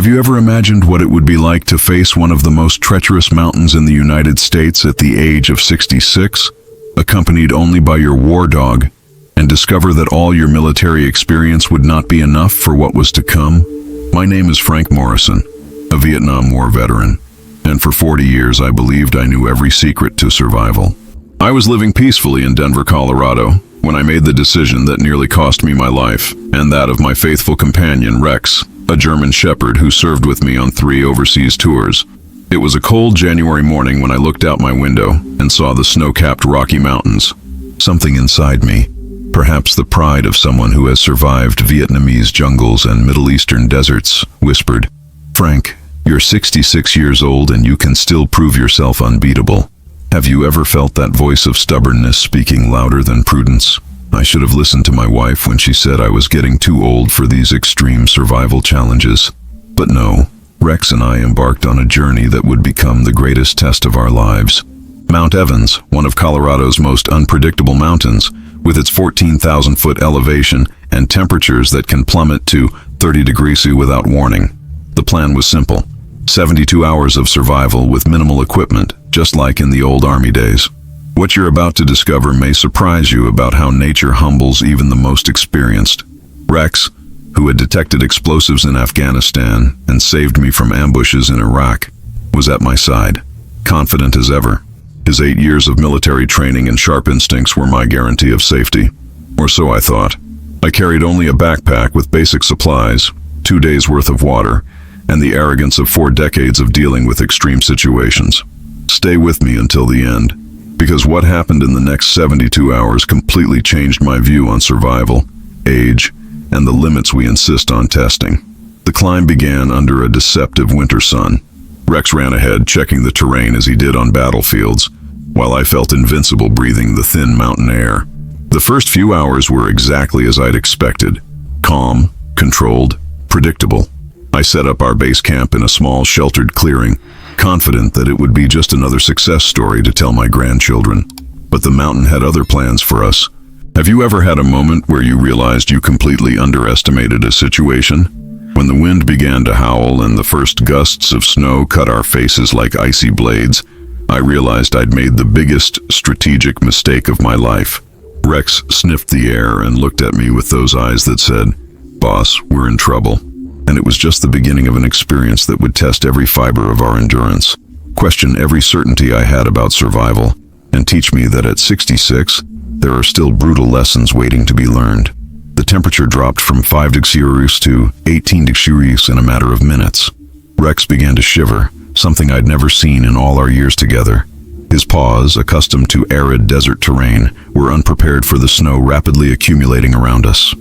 Have you ever imagined what it would be like to face one of the most treacherous mountains in the United States at the age of 66, accompanied only by your war dog, and discover that all your military experience would not be enough for what was to come? My name is Frank Morrison, a Vietnam War veteran, and for 40 years I believed I knew every secret to survival. I was living peacefully in Denver, Colorado, when I made the decision that nearly cost me my life, and that of my faithful companion, Rex, a German shepherd who served with me on 3 overseas tours. It was a cold January morning when I looked out my window and saw the snow-capped Rocky Mountains. Something inside me, perhaps the pride of someone who has survived Vietnamese jungles and Middle Eastern deserts, whispered, "Frank, you're 66 years old and you can still prove yourself unbeatable." Have you ever felt that voice of stubbornness speaking louder than prudence? I should have listened to my wife when she said I was getting too old for these extreme survival challenges. But no, Rex and I embarked on a journey that would become the greatest test of our lives. Mount Evans, one of Colorado's most unpredictable mountains, with its 14,000-foot elevation and temperatures that can plummet to 30 degrees C without warning. The plan was simple: 72 hours of survival with minimal equipment, just like in the old Army days. What you're about to discover may surprise you about how nature humbles even the most experienced. Rex, who had detected explosives in Afghanistan and saved me from ambushes in Iraq, was at my side, confident as ever. His 8 years of military training and sharp instincts were my guarantee of safety. Or so I thought. I carried only a backpack with basic supplies, 2 days' worth of water, and the arrogance of 4 decades of dealing with extreme situations. Stay with me until the end, because what happened in the next 72 hours completely changed my view on survival, age, and the limits we insist on testing. The climb began under a deceptive winter sun. Rex ran ahead, checking the terrain as he did on battlefields, while I felt invincible breathing the thin mountain air. The first few hours were exactly as I'd expected: calm, controlled, predictable. I set up our base camp in a small, sheltered clearing, confident that it would be just another success story to tell my grandchildren. But the mountain had other plans for us. Have you ever had a moment where you realized you completely underestimated a situation? When the wind began to howl and the first gusts of snow cut our faces like icy blades, I realized I'd made the biggest strategic mistake of my life. Rex sniffed the air and looked at me with those eyes that said, "Boss, we're in trouble." And it was just the beginning of an experience that would test every fiber of our endurance, question every certainty I had about survival, and teach me that at 66, there are still brutal lessons waiting to be learned. The temperature dropped from 5 degrees to 18 degrees in a matter of minutes. Rex began to shiver, something I'd never seen in all our years together. His paws, accustomed to arid desert terrain, were unprepared for the snow rapidly accumulating around us.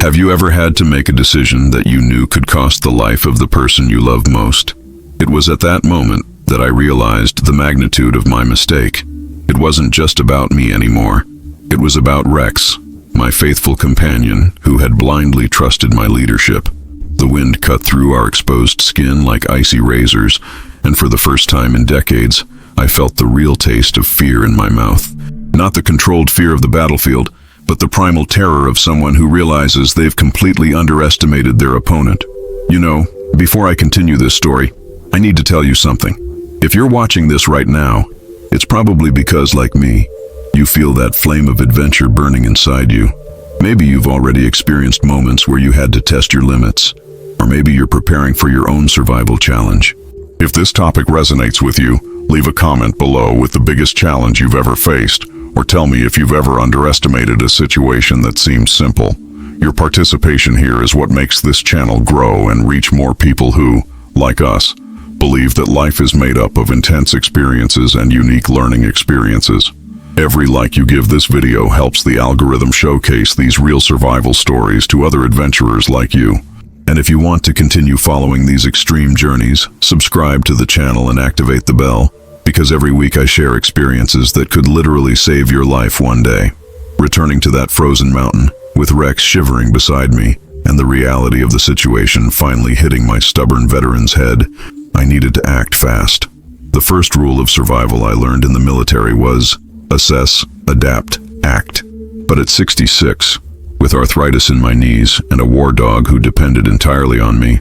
Have you ever had to make a decision that you knew could cost the life of the person you loved most? It was at that moment that I realized the magnitude of my mistake. It wasn't just about me anymore. It was about Rex, my faithful companion who had blindly trusted my leadership. The wind cut through our exposed skin like icy razors, and for the first time in decades, I felt the real taste of fear in my mouth. Not the controlled fear of the battlefield, but the primal terror of someone who realizes they've completely underestimated their opponent. You know, before I continue this story, I need to tell you something. If you're watching this right now, it's probably because, like me, you feel that flame of adventure burning inside you. Maybe you've already experienced moments where you had to test your limits, or maybe you're preparing for your own survival challenge. If this topic resonates with you, leave a comment below with the biggest challenge you've ever faced, or tell me if you've ever underestimated a situation that seems simple. Your participation here is what makes this channel grow and reach more people who, like us, believe that life is made up of intense experiences and unique learning experiences. Every like you give this video helps the algorithm showcase these real survival stories to other adventurers like you. And if you want to continue following these extreme journeys, subscribe to the channel and activate the bell, because every week I share experiences that could literally save your life one day. Returning to that frozen mountain, with Rex shivering beside me, and the reality of the situation finally hitting my stubborn veteran's head, I needed to act fast. The first rule of survival I learned in the military was assess, adapt, act. But at 66, with arthritis in my knees and a war dog who depended entirely on me,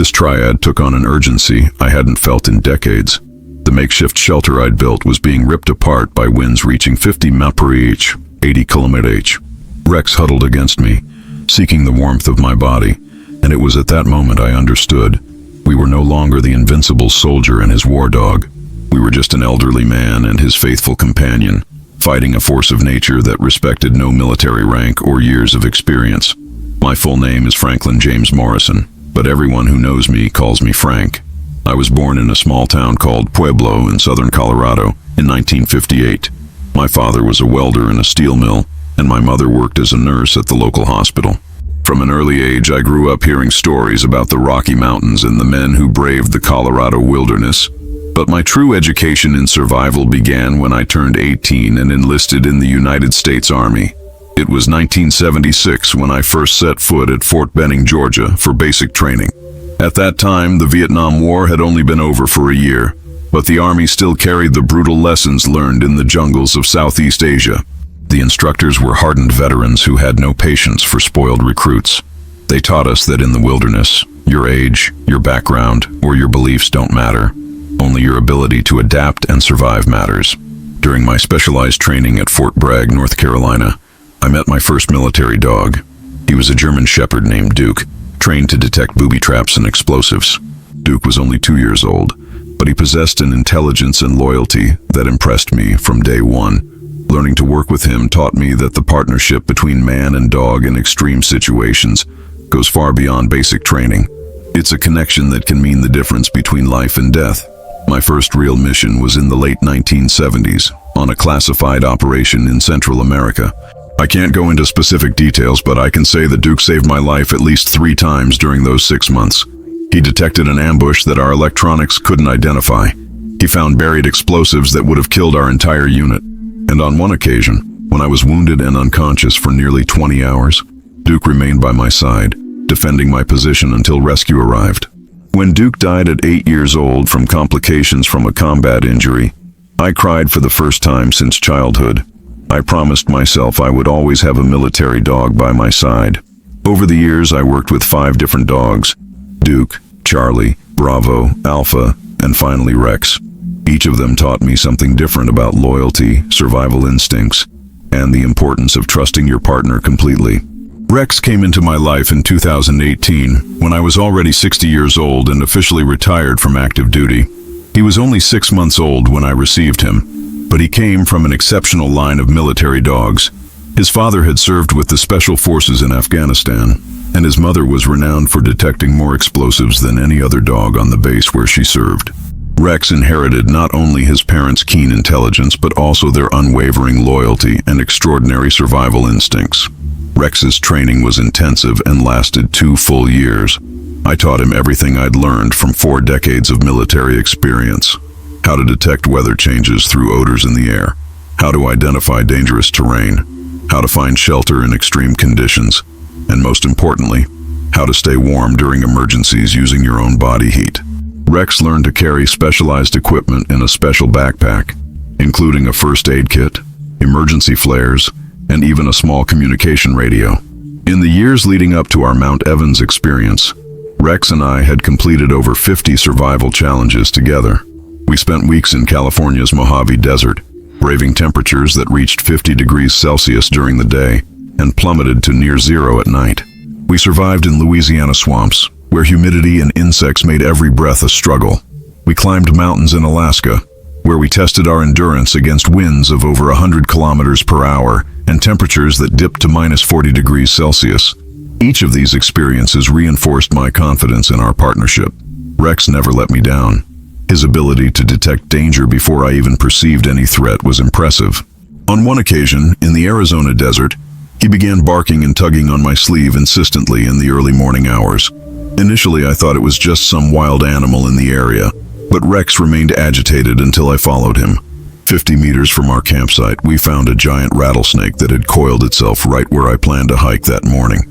This triad took on an urgency I hadn't felt in decades. The makeshift shelter I'd built was being ripped apart by winds reaching 50 mph, 80 km/h. Rex huddled against me, seeking the warmth of my body, and it was at that moment I understood. We were no longer the invincible soldier and his war dog. We were just an elderly man and his faithful companion, fighting a force of nature that respected no military rank or years of experience. My full name is Franklin James Morrison, but everyone who knows me calls me Frank. I was born in a small town called Pueblo in southern Colorado in 1958. My father was a welder in a steel mill, and my mother worked as a nurse at the local hospital. From an early age, I grew up hearing stories about the Rocky Mountains and the men who braved the Colorado wilderness. But my true education in survival began when I turned 18 and enlisted in the United States Army. It was 1976 when I first set foot at Fort Benning, Georgia, for basic training. At that time, the Vietnam War had only been over for a year, but the Army still carried the brutal lessons learned in the jungles of Southeast Asia. The instructors were hardened veterans who had no patience for spoiled recruits. They taught us that in the wilderness, your age, your background, or your beliefs don't matter. Only your ability to adapt and survive matters. During my specialized training at Fort Bragg, North Carolina, I met my first military dog. He was a German Shepherd named Duke, trained to detect booby traps and explosives. Duke was only 2 years old, but he possessed an intelligence and loyalty that impressed me from day one. Learning to work with him taught me that the partnership between man and dog in extreme situations goes far beyond basic training. It's a connection that can mean the difference between life and death. My first real mission was in the late 1970s, on a classified operation in Central America. I can't go into specific details, but I can say that Duke saved my life at least 3 times during those 6 months. He detected an ambush that our electronics couldn't identify. He found buried explosives that would have killed our entire unit. And on one occasion, when I was wounded and unconscious for nearly 20 hours, Duke remained by my side, defending my position until rescue arrived. When Duke died at 8 years old from complications from a combat injury, I cried for the first time since childhood. I promised myself I would always have a military dog by my side. Over the years, I worked with 5 different dogs: Duke, Charlie, Bravo, Alpha, and finally Rex. Each of them taught me something different about loyalty, survival instincts, and the importance of trusting your partner completely. Rex came into my life in 2018, when I was already 60 years old and officially retired from active duty. He was only 6 months old when I received him, but he came from an exceptional line of military dogs. His father had served with the Special Forces in Afghanistan, and his mother was renowned for detecting more explosives than any other dog on the base where she served. Rex inherited not only his parents' keen intelligence, but also their unwavering loyalty and extraordinary survival instincts. Rex's training was intensive and lasted 2 full years. I taught him everything I'd learned from 4 decades of military experience: how to detect weather changes through odors in the air, how to identify dangerous terrain, how to find shelter in extreme conditions, and most importantly, how to stay warm during emergencies using your own body heat. Rex learned to carry specialized equipment in a special backpack, including a first aid kit, emergency flares, and even a small communication radio. In the years leading up to our Mount Evans experience, Rex and I had completed over 50 survival challenges together. We spent weeks in California's Mojave Desert, braving temperatures that reached 50 degrees Celsius during the day and plummeted to near zero at night. We survived in Louisiana swamps, where humidity and insects made every breath a struggle. We climbed mountains in Alaska, where we tested our endurance against winds of over 100 kilometers per hour and temperatures that dipped to minus 40 degrees Celsius. Each of these experiences reinforced my confidence in our partnership. Rex never let me down. His ability to detect danger before I even perceived any threat was impressive. On one occasion, in the Arizona desert, he began barking and tugging on my sleeve insistently in the early morning hours. Initially, I thought it was just some wild animal in the area, but Rex remained agitated until I followed him. 50 meters from our campsite, we found a giant rattlesnake that had coiled itself right where I planned to hike that morning.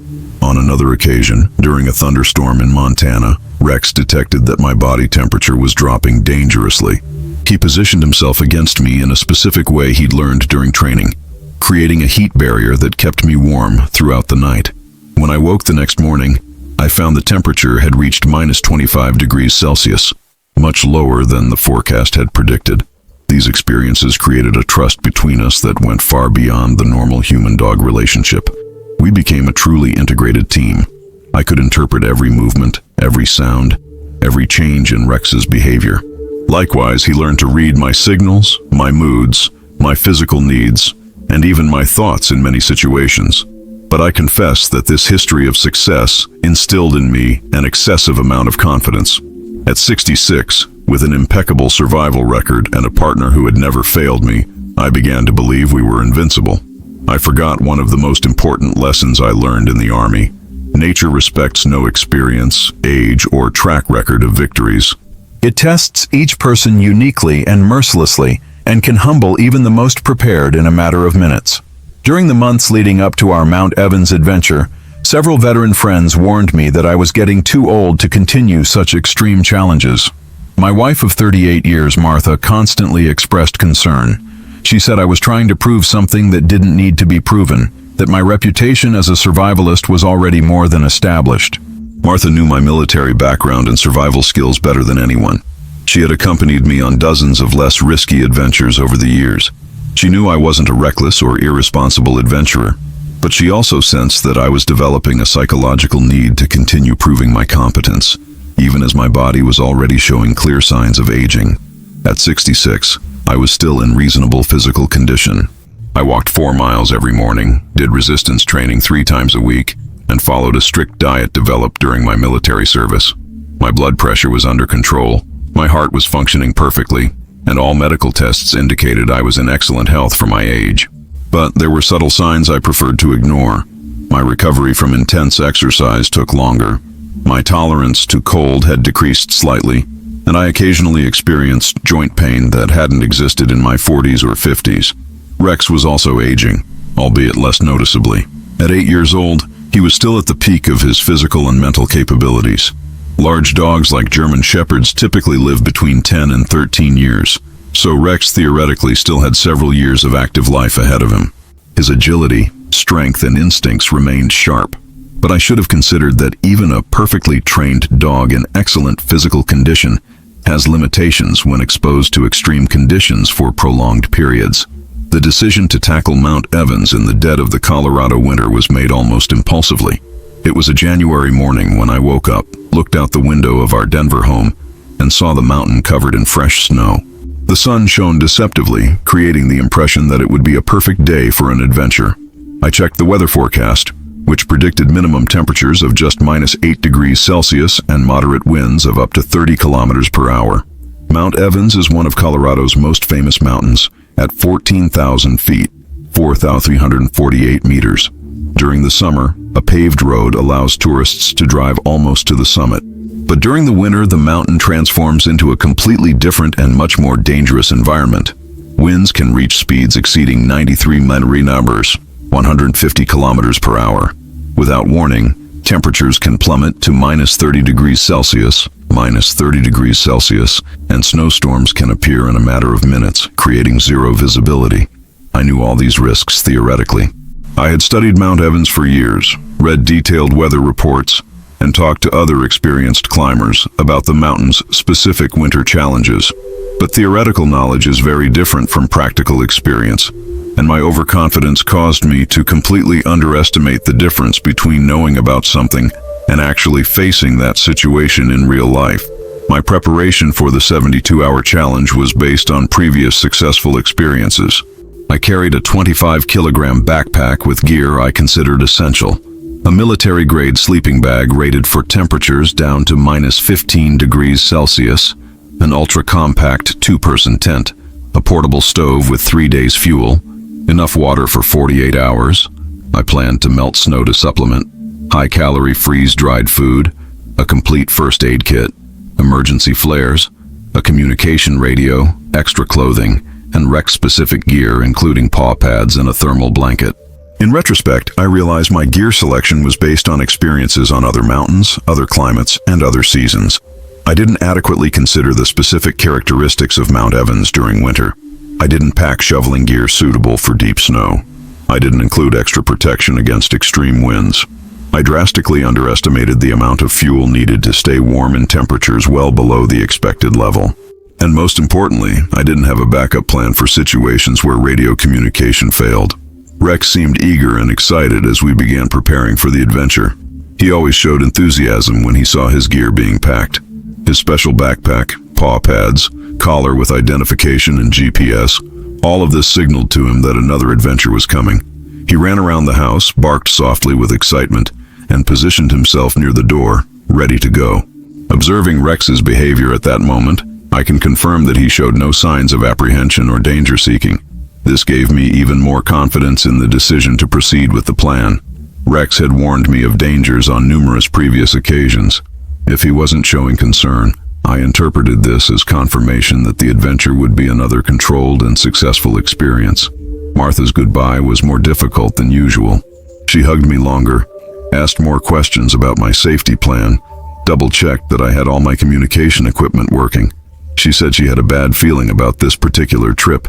On another occasion, during a thunderstorm in Montana, Rex detected that my body temperature was dropping dangerously. He positioned himself against me in a specific way he'd learned during training, creating a heat barrier that kept me warm throughout the night. When I woke the next morning, I found the temperature had reached minus 25 degrees Celsius, much lower than the forecast had predicted. These experiences created a trust between us that went far beyond the normal human-dog relationship. We became a truly integrated team. I could interpret every movement, every sound, every change in Rex's behavior. Likewise, he learned to read my signals, my moods, my physical needs, and even my thoughts in many situations. But I confess that this history of success instilled in me an excessive amount of confidence. At 66, with an impeccable survival record and a partner who had never failed me, I began to believe we were invincible. I forgot one of the most important lessons I learned in the Army. Nature respects no experience, age, or track record of victories. It tests each person uniquely and mercilessly, and can humble even the most prepared in a matter of minutes. During the months leading up to our Mount Evans adventure, several veteran friends warned me that I was getting too old to continue such extreme challenges. My wife of 38 years, Martha, constantly expressed concern. She said I was trying to prove something that didn't need to be proven, that my reputation as a survivalist was already more than established. Martha knew my military background and survival skills better than anyone. She had accompanied me on dozens of less risky adventures over the years. She knew I wasn't a reckless or irresponsible adventurer, but she also sensed that I was developing a psychological need to continue proving my competence, even as my body was already showing clear signs of aging. At 66, I was still in reasonable physical condition. I walked 4 miles every morning, did resistance training 3 times a week, and followed a strict diet developed during my military service. My blood pressure was under control, my heart was functioning perfectly, and all medical tests indicated I was in excellent health for my age. But there were subtle signs I preferred to ignore. My recovery from intense exercise took longer. My tolerance to cold had decreased slightly, and I occasionally experienced joint pain that hadn't existed in my 40s or 50s. Rex was also aging, albeit less noticeably. At 8 years old, he was still at the peak of his physical and mental capabilities. Large dogs like German Shepherds typically live between 10 and 13 years, so Rex theoretically still had several years of active life ahead of him. His agility, strength, and instincts remained sharp, but I should have considered that even a perfectly trained dog in excellent physical condition has limitations when exposed to extreme conditions for prolonged periods. The decision to tackle Mount Evans in the dead of the Colorado winter was made almost impulsively. It was a January morning when I woke up, looked out the window of our Denver home, and saw the mountain covered in fresh snow. The sun shone deceptively, creating the impression that it would be a perfect day for an adventure. I checked the weather forecast, which predicted minimum temperatures of just minus 8 degrees Celsius and moderate winds of up to 30 kilometers per hour. Mount Evans is one of Colorado's most famous mountains, at 14,000 feet, 4,348 meters. During the summer, a paved road allows tourists to drive almost to the summit. But during the winter, the mountain transforms into a completely different and much more dangerous environment. Winds can reach speeds exceeding 93 mph, 150 kilometers per hour. Without warning, temperatures can plummet to minus 30 degrees Celsius, minus 30 degrees Celsius, and snowstorms can appear in a matter of minutes, creating zero visibility. I knew all these risks theoretically. I had studied Mount Evans for years, read detailed weather reports, and talked to other experienced climbers about the mountain's specific winter challenges. But theoretical knowledge is very different from practical experience, and my overconfidence caused me to completely underestimate the difference between knowing about something and actually facing that situation in real life. My preparation for the 72-hour challenge was based on previous successful experiences. I carried a 25-kilogram backpack with gear I considered essential. A military-grade sleeping bag rated for temperatures down to minus 15 degrees Celsius, an ultra-compact 2-person tent, a portable stove with 3 days fuel, enough water for 48 hours. I planned to melt snow to supplement, high-calorie freeze-dried food, a complete first aid kit, emergency flares, a communication radio, extra clothing, and Rex-specific gear including paw pads and a thermal blanket. In retrospect, I realized my gear selection was based on experiences on other mountains, other climates, and other seasons. I didn't adequately consider the specific characteristics of Mount Evans during winter. I didn't pack shoveling gear suitable for deep snow. I didn't include extra protection against extreme winds. I drastically underestimated the amount of fuel needed to stay warm in temperatures well below the expected level. And most importantly, I didn't have a backup plan for situations where radio communication failed. Rex seemed eager and excited as we began preparing for the adventure. He always showed enthusiasm when he saw his gear being packed. His special backpack, paw pads, collar with identification and GPS, all of this signaled to him that another adventure was coming. He ran around the house, barked softly with excitement, and positioned himself near the door, ready to go. Observing Rex's behavior at that moment, I can confirm that he showed no signs of apprehension or danger seeking. This gave me even more confidence in the decision to proceed with the plan. Rex had warned me of dangers on numerous previous occasions. If he wasn't showing concern, I interpreted this as confirmation that the adventure would be another controlled and successful experience. Martha's goodbye was more difficult than usual. She hugged me longer, asked more questions about my safety plan, double-checked that I had all my communication equipment working. She said she had a bad feeling about this particular trip,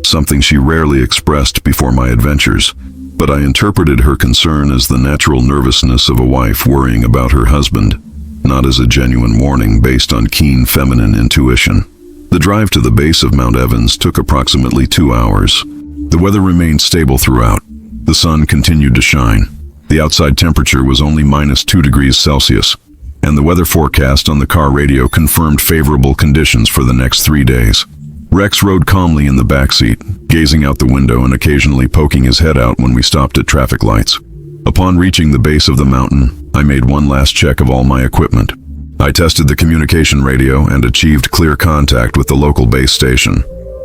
something she rarely expressed before my adventures, but I interpreted her concern as the natural nervousness of a wife worrying about her husband, not as a genuine warning based on keen feminine intuition. The drive to the base of Mount Evans took approximately 2 hours. The weather remained stable throughout. The sun continued to shine. The outside temperature was only -2 degrees Celsius, and the weather forecast on the car radio confirmed favorable conditions for the next 3 days. Rex rode calmly in the backseat, gazing out the window and occasionally poking his head out when we stopped at traffic lights. Upon reaching the base of the mountain, I made one last check of all my equipment. I tested the communication radio and achieved clear contact with the local base station.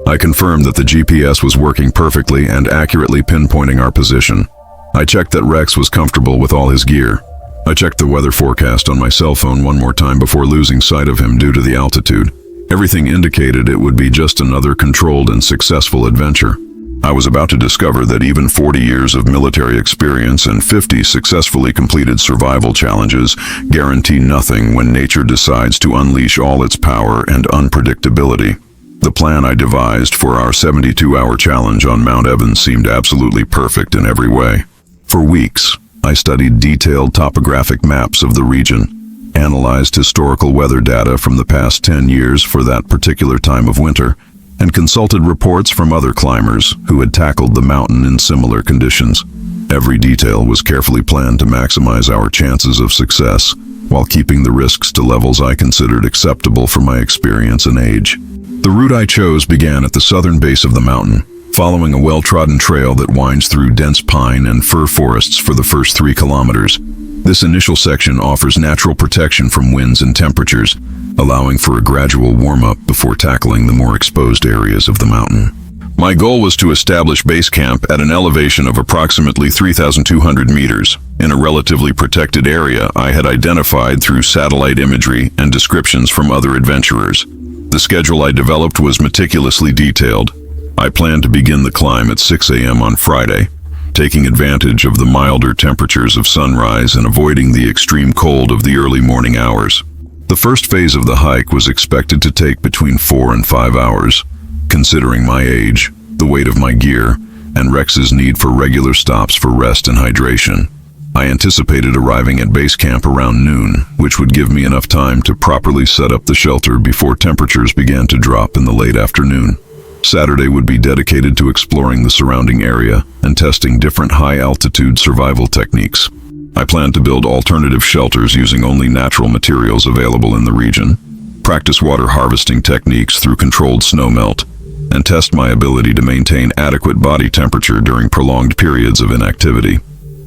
I confirmed that the GPS was working perfectly and accurately pinpointing our position. I checked that Rex was comfortable with all his gear. I checked the weather forecast on my cell phone one more time before losing sight of him due to the altitude. Everything indicated it would be just another controlled and successful adventure. I was about to discover that even 40 years of military experience and 50 successfully completed survival challenges guarantee nothing when nature decides to unleash all its power and unpredictability. The plan I devised for our 72-hour challenge on Mount Evans seemed absolutely perfect in every way. For weeks, I studied detailed topographic maps of the region, analyzed historical weather data from the past 10 years for that particular time of winter, and consulted reports from other climbers who had tackled the mountain in similar conditions. Every detail was carefully planned to maximize our chances of success, while keeping the risks to levels I considered acceptable for my experience and age. The route I chose began at the southern base of the mountain, following a well-trodden trail that winds through dense pine and fir forests for the first 3 kilometers. This initial section offers natural protection from winds and temperatures, allowing for a gradual warm-up before tackling the more exposed areas of the mountain. My goal was to establish base camp at an elevation of approximately 3,200 meters, in a relatively protected area I had identified through satellite imagery and descriptions from other adventurers. The schedule I developed was meticulously detailed. I planned to begin the climb at 6 a.m. on Friday, taking advantage of the milder temperatures of sunrise and avoiding the extreme cold of the early morning hours. The first phase of the hike was expected to take between 4 and 5 hours, considering my age, the weight of my gear, and Rex's need for regular stops for rest and hydration. I anticipated arriving at base camp around noon, which would give me enough time to properly set up the shelter before temperatures began to drop in the late afternoon. Saturday would be dedicated to exploring the surrounding area and testing different high-altitude survival techniques. I planned to build alternative shelters using only natural materials available in the region, practice water harvesting techniques through controlled snowmelt, and test my ability to maintain adequate body temperature during prolonged periods of inactivity.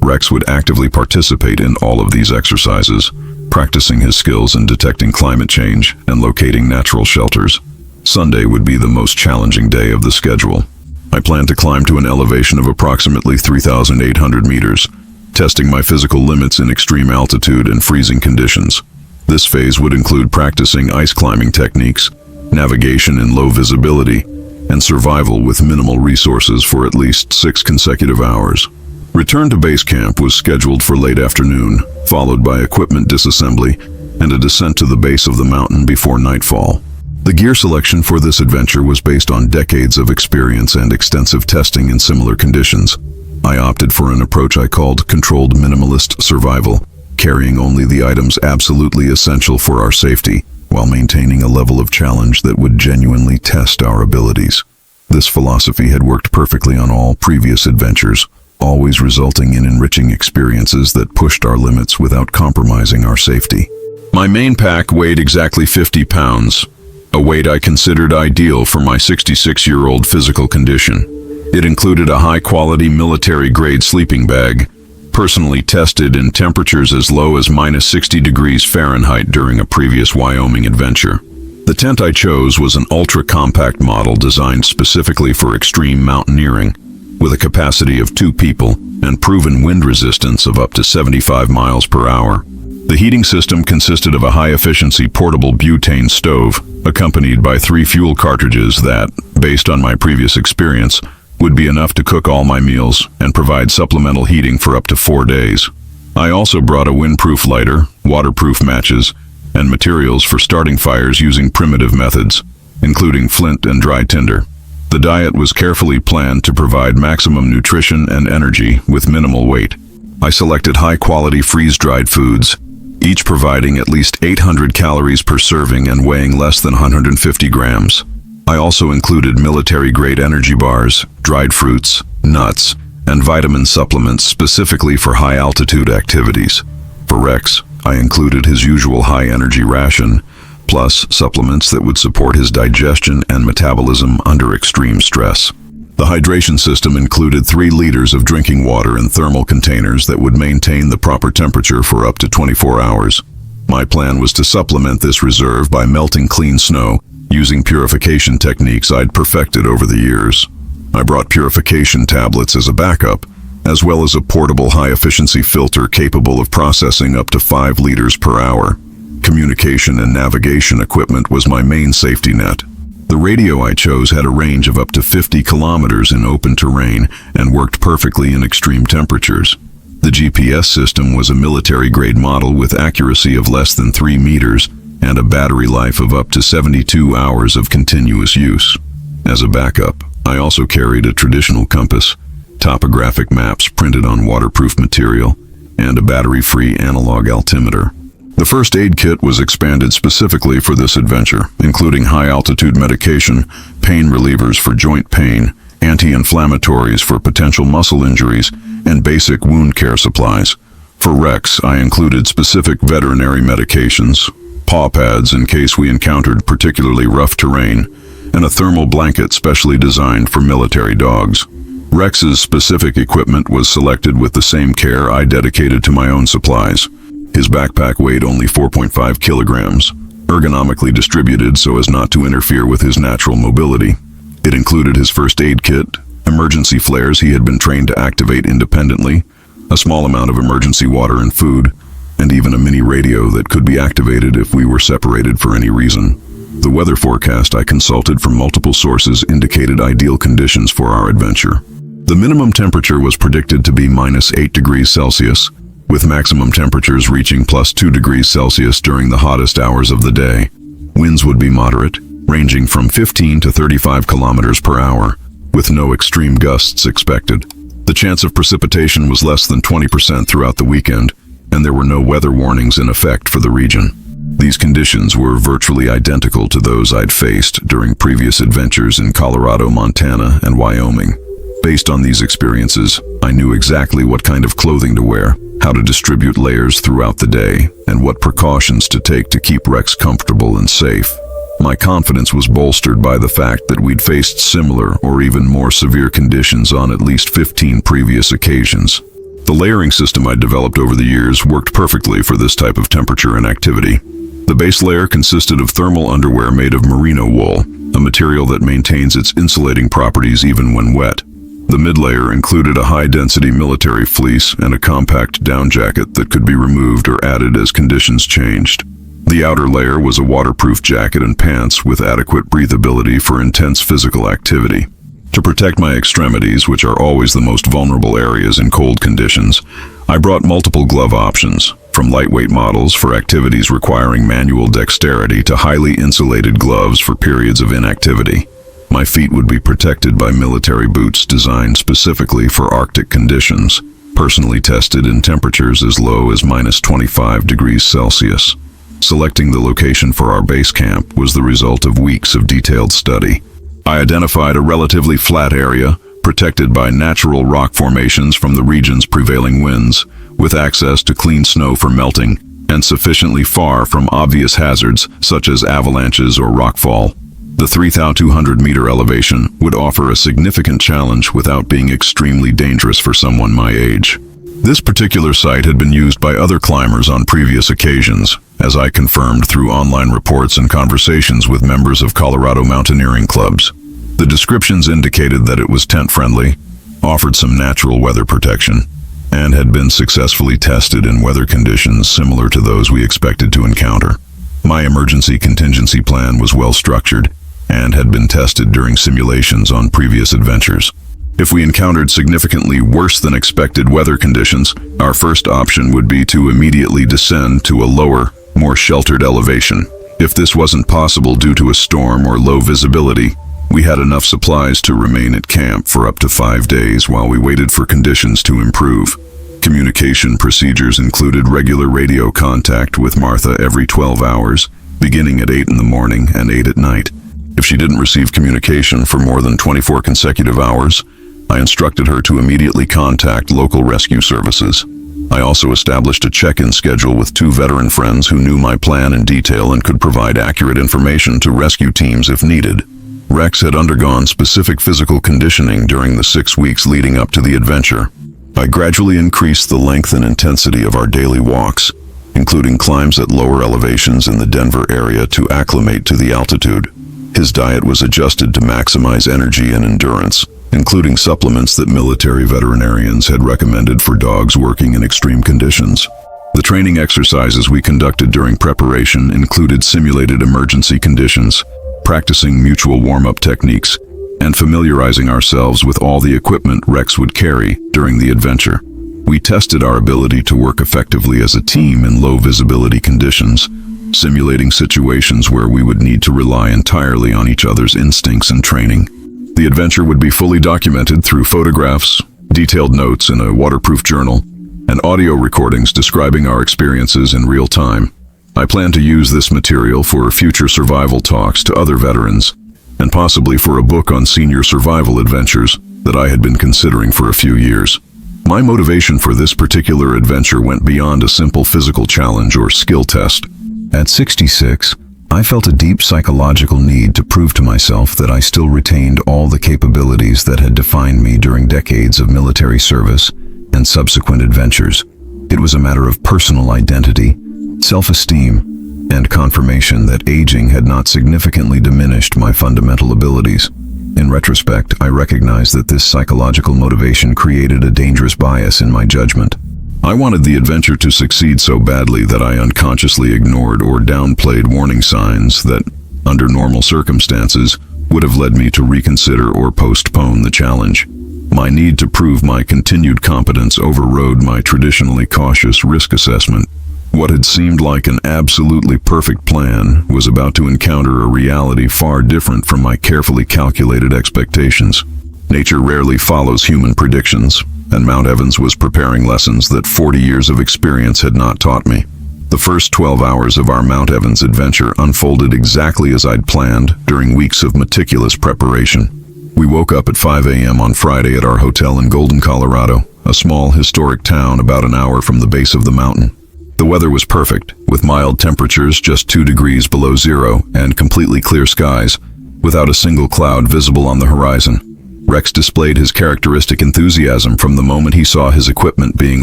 Rex would actively participate in all of these exercises, practicing his skills in detecting climate change and locating natural shelters. Sunday would be the most challenging day of the schedule. I planned to climb to an elevation of approximately 3,800 meters, testing my physical limits in extreme altitude and freezing conditions. This phase would include practicing ice climbing techniques, navigation in low visibility, and survival with minimal resources for at least 6 consecutive hours. Return to base camp was scheduled for late afternoon, followed by equipment disassembly and a descent to the base of the mountain before nightfall. The gear selection for this adventure was based on decades of experience and extensive testing in similar conditions. I opted for an approach I called controlled minimalist survival, carrying only the items absolutely essential for our safety, while maintaining a level of challenge that would genuinely test our abilities. This philosophy had worked perfectly on all previous adventures, always resulting in enriching experiences that pushed our limits without compromising our safety. My main pack weighed exactly 50 pounds, a weight I considered ideal for my 66-year-old physical condition. It included a high-quality military-grade sleeping bag, personally tested in temperatures as low as -60 degrees Fahrenheit during a previous Wyoming adventure. The tent I chose was an ultra-compact model designed specifically for extreme mountaineering, with a capacity of 2 people and proven wind resistance of up to 75 miles per hour. The heating system consisted of a high-efficiency portable butane stove, accompanied by 3 fuel cartridges that, based on my previous experience, would be enough to cook all my meals and provide supplemental heating for up to 4 days. I also brought a windproof lighter, waterproof matches, and materials for starting fires using primitive methods, including flint and dry tinder. The diet was carefully planned to provide maximum nutrition and energy with minimal weight. I selected high-quality freeze-dried foods, each providing at least 800 calories per serving and weighing less than 150 grams. I also included military-grade energy bars, dried fruits, nuts, and vitamin supplements specifically for high-altitude activities. For Rex, I included his usual high-energy ration, plus supplements that would support his digestion and metabolism under extreme stress. The hydration system included 3 liters of drinking water in thermal containers that would maintain the proper temperature for up to 24 hours. My plan was to supplement this reserve by melting clean snow using purification techniques I'd perfected over the years. I brought purification tablets as a backup, as well as a portable high-efficiency filter capable of processing up to 5 liters per hour. Communication and navigation equipment was my main safety net. The radio I chose had a range of up to 50 kilometers in open terrain and worked perfectly in extreme temperatures. The GPS system was a military-grade model with accuracy of less than 3 meters and a battery life of up to 72 hours of continuous use. As a backup, I also carried a traditional compass, topographic maps printed on waterproof material, and a battery-free analog altimeter. The first aid kit was expanded specifically for this adventure, including high-altitude medication, pain relievers for joint pain, anti-inflammatories for potential muscle injuries, and basic wound care supplies. For Rex, I included specific veterinary medications, paw pads in case we encountered particularly rough terrain, and a thermal blanket specially designed for military dogs. Rex's specific equipment was selected with the same care I dedicated to my own supplies. His backpack weighed only 4.5 kilograms, ergonomically distributed so as not to interfere with his natural mobility. It included his first aid kit, emergency flares he had been trained to activate independently, a small amount of emergency water and food, and even a mini radio that could be activated if we were separated for any reason. The weather forecast I consulted from multiple sources indicated ideal conditions for our adventure. The minimum temperature was predicted to be -8 degrees Celsius, with maximum temperatures reaching +2 degrees Celsius during the hottest hours of the day. Winds would be moderate, ranging from 15 to 35 kilometers per hour, with no extreme gusts expected. The chance of precipitation was less than 20% throughout the weekend, and there were no weather warnings in effect for the region. These conditions were virtually identical to those I'd faced during previous adventures in Colorado, Montana, and Wyoming. Based on these experiences, I knew exactly what kind of clothing to wear, how to distribute layers throughout the day, and what precautions to take to keep Rex comfortable and safe. My confidence was bolstered by the fact that we'd faced similar or even more severe conditions on at least 15 previous occasions. The layering system I'd developed over the years worked perfectly for this type of temperature and activity. The base layer consisted of thermal underwear made of merino wool, a material that maintains its insulating properties even when wet. The mid-layer included a high-density military fleece and a compact down jacket that could be removed or added as conditions changed. The outer layer was a waterproof jacket and pants with adequate breathability for intense physical activity. To protect my extremities, which are always the most vulnerable areas in cold conditions, I brought multiple glove options, from lightweight models for activities requiring manual dexterity to highly insulated gloves for periods of inactivity. My feet would be protected by military boots designed specifically for Arctic conditions, personally tested in temperatures as low as -25 degrees Celsius. Selecting the location for our base camp was the result of weeks of detailed study. I identified a relatively flat area, protected by natural rock formations from the region's prevailing winds, with access to clean snow for melting, and sufficiently far from obvious hazards such as avalanches or rockfall. The 3,200-meter elevation would offer a significant challenge without being extremely dangerous for someone my age. This particular site had been used by other climbers on previous occasions, as I confirmed through online reports and conversations with members of Colorado mountaineering clubs. The descriptions indicated that it was tent-friendly, offered some natural weather protection, and had been successfully tested in weather conditions similar to those we expected to encounter. My emergency contingency plan was well structured and had been tested during simulations on previous adventures. If we encountered significantly worse than expected weather conditions, our first option would be to immediately descend to a lower, more sheltered elevation. If this wasn't possible due to a storm or low visibility, we had enough supplies to remain at camp for up to 5 days while we waited for conditions to improve. Communication procedures included regular radio contact with Martha every 12 hours, beginning at 8 in the morning and 8 at night. If she didn't receive communication for more than 24 consecutive hours, I instructed her to immediately contact local rescue services. I also established a check-in schedule with 2 veteran friends who knew my plan in detail and could provide accurate information to rescue teams if needed. Rex had undergone specific physical conditioning during the 6 weeks leading up to the adventure. I gradually increased the length and intensity of our daily walks, including climbs at lower elevations in the Denver area to acclimate to the altitude. His diet was adjusted to maximize energy and endurance, including supplements that military veterinarians had recommended for dogs working in extreme conditions. The training exercises we conducted during preparation included simulated emergency conditions, practicing mutual warm-up techniques, and familiarizing ourselves with all the equipment Rex would carry during the adventure. We tested our ability to work effectively as a team in low-visibility conditions, simulating situations where we would need to rely entirely on each other's instincts and training. The adventure would be fully documented through photographs, detailed notes in a waterproof journal, and audio recordings describing our experiences in real time. I plan to use this material for future survival talks to other veterans, and possibly for a book on senior survival adventures that I had been considering for a few years. My motivation for this particular adventure went beyond a simple physical challenge or skill test. At 66, I felt a deep psychological need to prove to myself that I still retained all the capabilities that had defined me during decades of military service and subsequent adventures. It was a matter of personal identity, self-esteem, and confirmation that aging had not significantly diminished my fundamental abilities. In retrospect, I recognize that this psychological motivation created a dangerous bias in my judgment. I wanted the adventure to succeed so badly that I unconsciously ignored or downplayed warning signs that, under normal circumstances, would have led me to reconsider or postpone the challenge. My need to prove my continued competence overrode my traditionally cautious risk assessment. What had seemed like an absolutely perfect plan was about to encounter a reality far different from my carefully calculated expectations. Nature rarely follows human predictions, and Mount Evans was preparing lessons that 40 years of experience had not taught me. The first 12 hours of our Mount Evans adventure unfolded exactly as I'd planned during weeks of meticulous preparation. We woke up at 5 a.m. on Friday at our hotel in Golden, Colorado, a small historic town about an hour from the base of the mountain. The weather was perfect, with mild temperatures just 2 degrees below zero and completely clear skies, without a single cloud visible on the horizon. Rex displayed his characteristic enthusiasm from the moment he saw his equipment being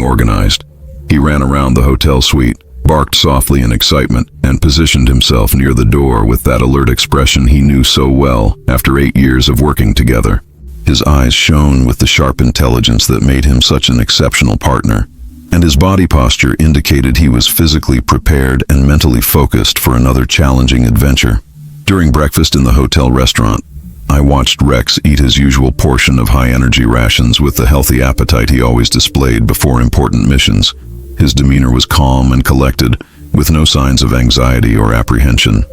organized. He ran around the hotel suite, barked softly in excitement, and positioned himself near the door with that alert expression he knew so well after 8 years of working together. His eyes shone with the sharp intelligence that made him such an exceptional partner, and his body posture indicated he was physically prepared and mentally focused for another challenging adventure. During breakfast in the hotel restaurant, I watched Rex eat his usual portion of high-energy rations with the healthy appetite he always displayed before important missions. His demeanor was calm and collected, with no signs of anxiety or apprehension.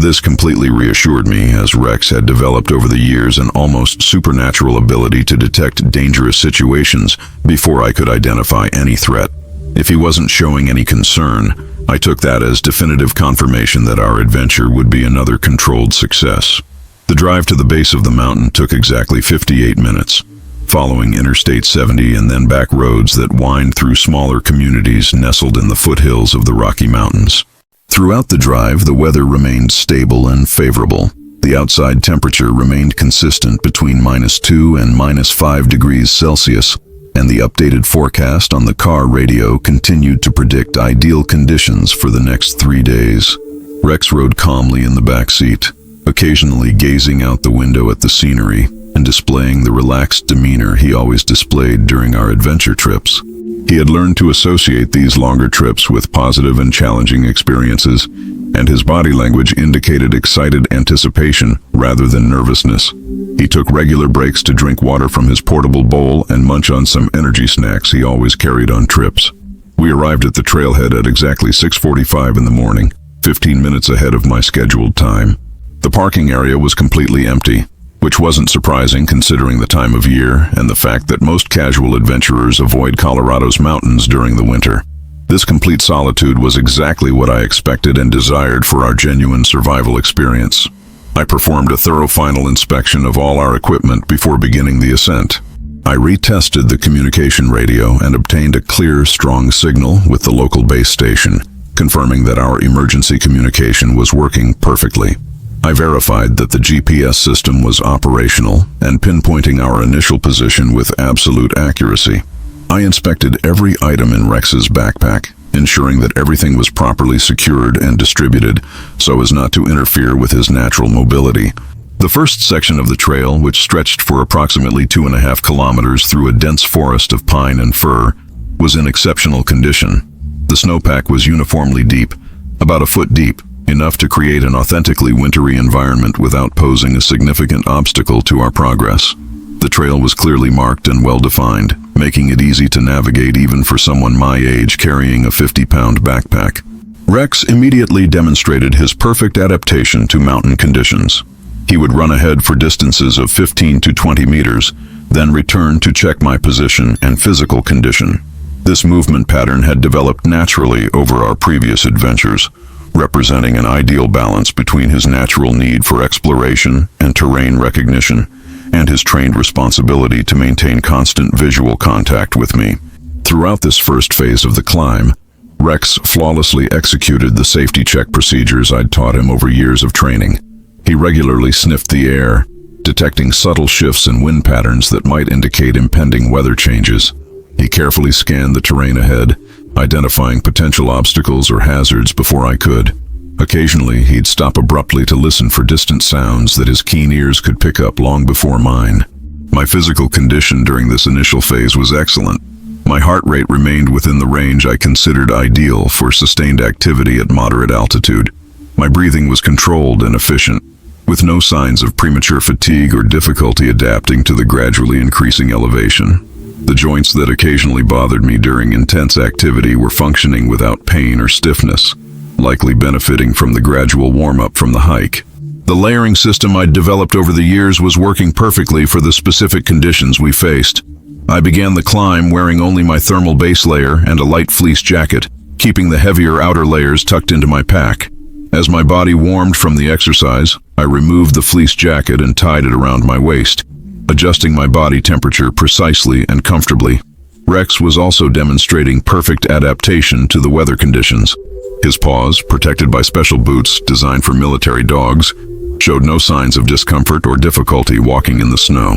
This completely reassured me, as Rex had developed over the years an almost supernatural ability to detect dangerous situations before I could identify any threat. If he wasn't showing any concern, I took that as definitive confirmation that our adventure would be another controlled success. The drive to the base of the mountain took exactly 58 minutes, following Interstate 70 and then back roads that wind through smaller communities nestled in the foothills of the Rocky Mountains. Throughout the drive, the weather remained stable and favorable. The outside temperature remained consistent between -2 and -5 degrees Celsius, and the updated forecast on the car radio continued to predict ideal conditions for the next 3 days. Rex rode calmly in the back seat, occasionally gazing out the window at the scenery and displaying the relaxed demeanor he always displayed during our adventure trips. He had learned to associate these longer trips with positive and challenging experiences, and his body language indicated excited anticipation rather than nervousness. He took regular breaks to drink water from his portable bowl and munch on some energy snacks he always carried on trips. We arrived at the trailhead at exactly 6:45 in the morning, 15 minutes ahead of my scheduled time. The parking area was completely empty, which wasn't surprising considering the time of year and the fact that most casual adventurers avoid Colorado's mountains during the winter. This complete solitude was exactly what I expected and desired for our genuine survival experience. I performed a thorough final inspection of all our equipment before beginning the ascent. I retested the communication radio and obtained a clear, strong signal with the local base station, confirming that our emergency communication was working perfectly. I verified that the GPS system was operational and pinpointing our initial position with absolute accuracy. I inspected every item in Rex's backpack, ensuring that everything was properly secured and distributed so as not to interfere with his natural mobility. The first section of the trail, which stretched for approximately 2.5 kilometers through a dense forest of pine and fir, was in exceptional condition. The snowpack was uniformly deep, about a foot deep, enough to create an authentically wintry environment without posing a significant obstacle to our progress. The trail was clearly marked and well-defined, making it easy to navigate even for someone my age carrying a 50-pound backpack. Rex immediately demonstrated his perfect adaptation to mountain conditions. He would run ahead for distances of 15 to 20 meters, then return to check my position and physical condition. This movement pattern had developed naturally over our previous adventures, representing an ideal balance between his natural need for exploration and terrain recognition, and his trained responsibility to maintain constant visual contact with me. Throughout this first phase of the climb, Rex flawlessly executed the safety check procedures I'd taught him over years of training. He regularly sniffed the air, detecting subtle shifts in wind patterns that might indicate impending weather changes. He carefully scanned the terrain ahead, identifying potential obstacles or hazards before I could. Occasionally, he'd stop abruptly to listen for distant sounds that his keen ears could pick up long before mine. My physical condition during this initial phase was excellent. My heart rate remained within the range I considered ideal for sustained activity at moderate altitude. My breathing was controlled and efficient, with no signs of premature fatigue or difficulty adapting to the gradually increasing elevation. The joints that occasionally bothered me during intense activity were functioning without pain or stiffness, likely benefiting from the gradual warm-up from the hike. The layering system I'd developed over the years was working perfectly for the specific conditions we faced. I began the climb wearing only my thermal base layer and a light fleece jacket, keeping the heavier outer layers tucked into my pack. As my body warmed from the exercise, I removed the fleece jacket and tied it around my waist, adjusting my body temperature precisely and comfortably. Rex was also demonstrating perfect adaptation to the weather conditions. His paws, protected by special boots designed for military dogs, showed no signs of discomfort or difficulty walking in the snow.